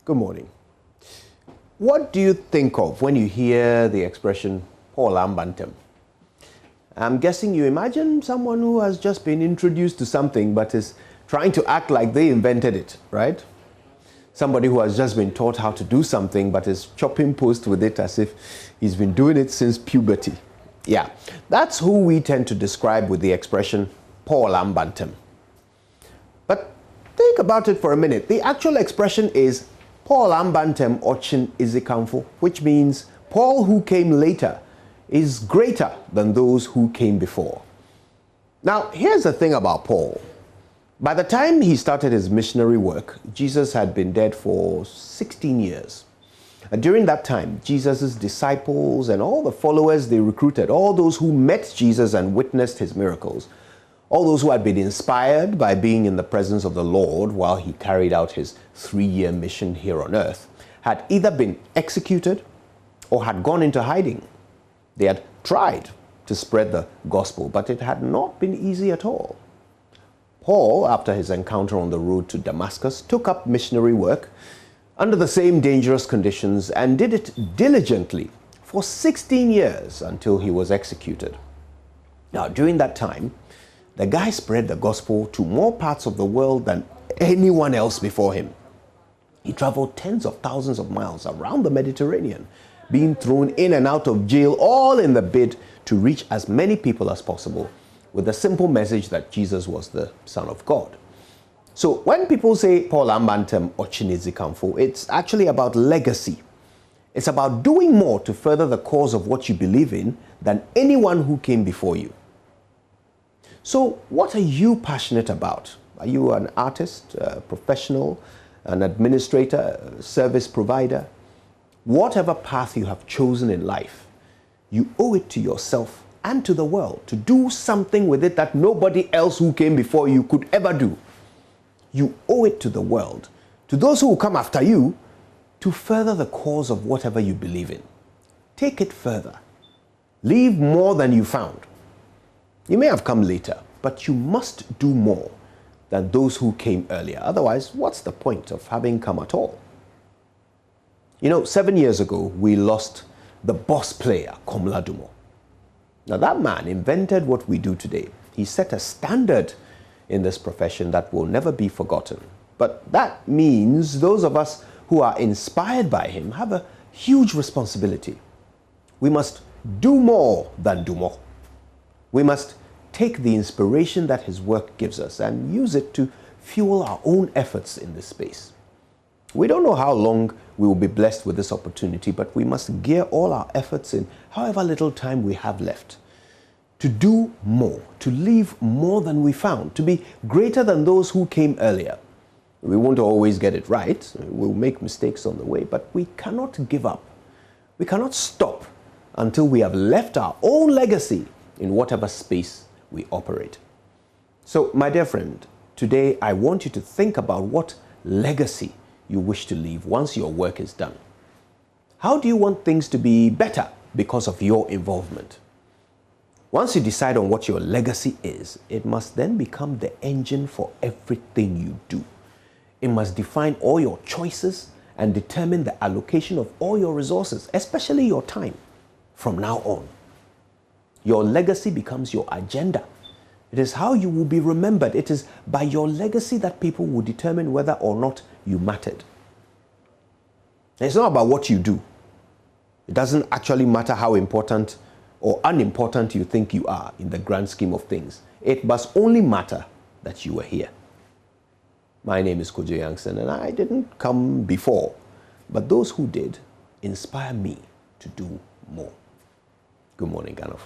Good morning. What do you think of when you hear the expression Paul Ammba Ntemm? I'm guessing you imagine someone who has just been introduced to something but is trying to act like they invented it, right? Somebody who has just been taught how to do something but is chopping post with it as if he's been doing it since puberty. Yeah, that's who we tend to describe with the expression Paul Ammba Ntemm. But think about it for a minute. The actual expression is Paul Ammba Ntemm ochin izikamfo, which means Paul who came later is greater than those who came before. Now, here's the thing about Paul. By the time he started his missionary work, Jesus had been dead for 16 years. And during that time, Jesus' disciples and all the followers they recruited, all those who met Jesus and witnessed his miracles, all those who had been inspired by being in the presence of the Lord while he carried out his 3-year mission here on earth, had either been executed or had gone into hiding. They had tried to spread the gospel, but it had not been easy at all. Paul, after his encounter on the road to Damascus, took up missionary work under the same dangerous conditions and did it diligently for 16 years until he was executed. Now, during that time, the guy spread the gospel to more parts of the world than anyone else before him. He traveled tens of thousands of miles around the Mediterranean, being thrown in and out of jail, all in the bid to reach as many people as possible with the simple message that Jesus was the Son of God. So when people say Paul Ammba Ntemm ochin izikamfo, it's actually about legacy. It's about doing more to further the cause of what you believe in than anyone who came before you. So what are you passionate about? Are you an artist, a professional, an administrator, a service provider? Whatever path you have chosen in life, you owe it to yourself and to the world to do something with it that nobody else who came before you could ever do. You owe it to the world, to those who will come after you, to further the cause of whatever you believe in. Take it further. Leave more than you found. You may have come later, but you must do more than those who came earlier. Otherwise, what's the point of having come at all? You know, 7 years ago, we lost the boss player, Komladumo. Now, that man invented what we do today. He set a standard in this profession that will never be forgotten. But that means those of us who are inspired by him have a huge responsibility. We must do more than do more. We must take the inspiration that his work gives us and use it to fuel our own efforts in this space. We don't know how long we will be blessed with this opportunity, but we must gear all our efforts in however little time we have left to do more, to leave more than we found, to be greater than those who came earlier. We won't always get it right. We'll make mistakes on the way, but we cannot give up. We cannot stop until we have left our own legacy in whatever space we operate. So, my dear friend, today I want you to think about what legacy you wish to leave once your work is done. How do you want things to be better because of your involvement? Once you decide on what your legacy is, it must then become the engine for everything you do. It must define all your choices and determine the allocation of all your resources, especially your time, from now on. Your legacy becomes your agenda. It is how you will be remembered. It is by your legacy that people will determine whether or not you mattered. It's not about what you do. It doesn't actually matter how important or unimportant you think you are in the grand scheme of things. It must only matter that you were here. My name is Kojo Youngson, and I didn't come before, but those who did inspire me to do more. Good morning, Ghana.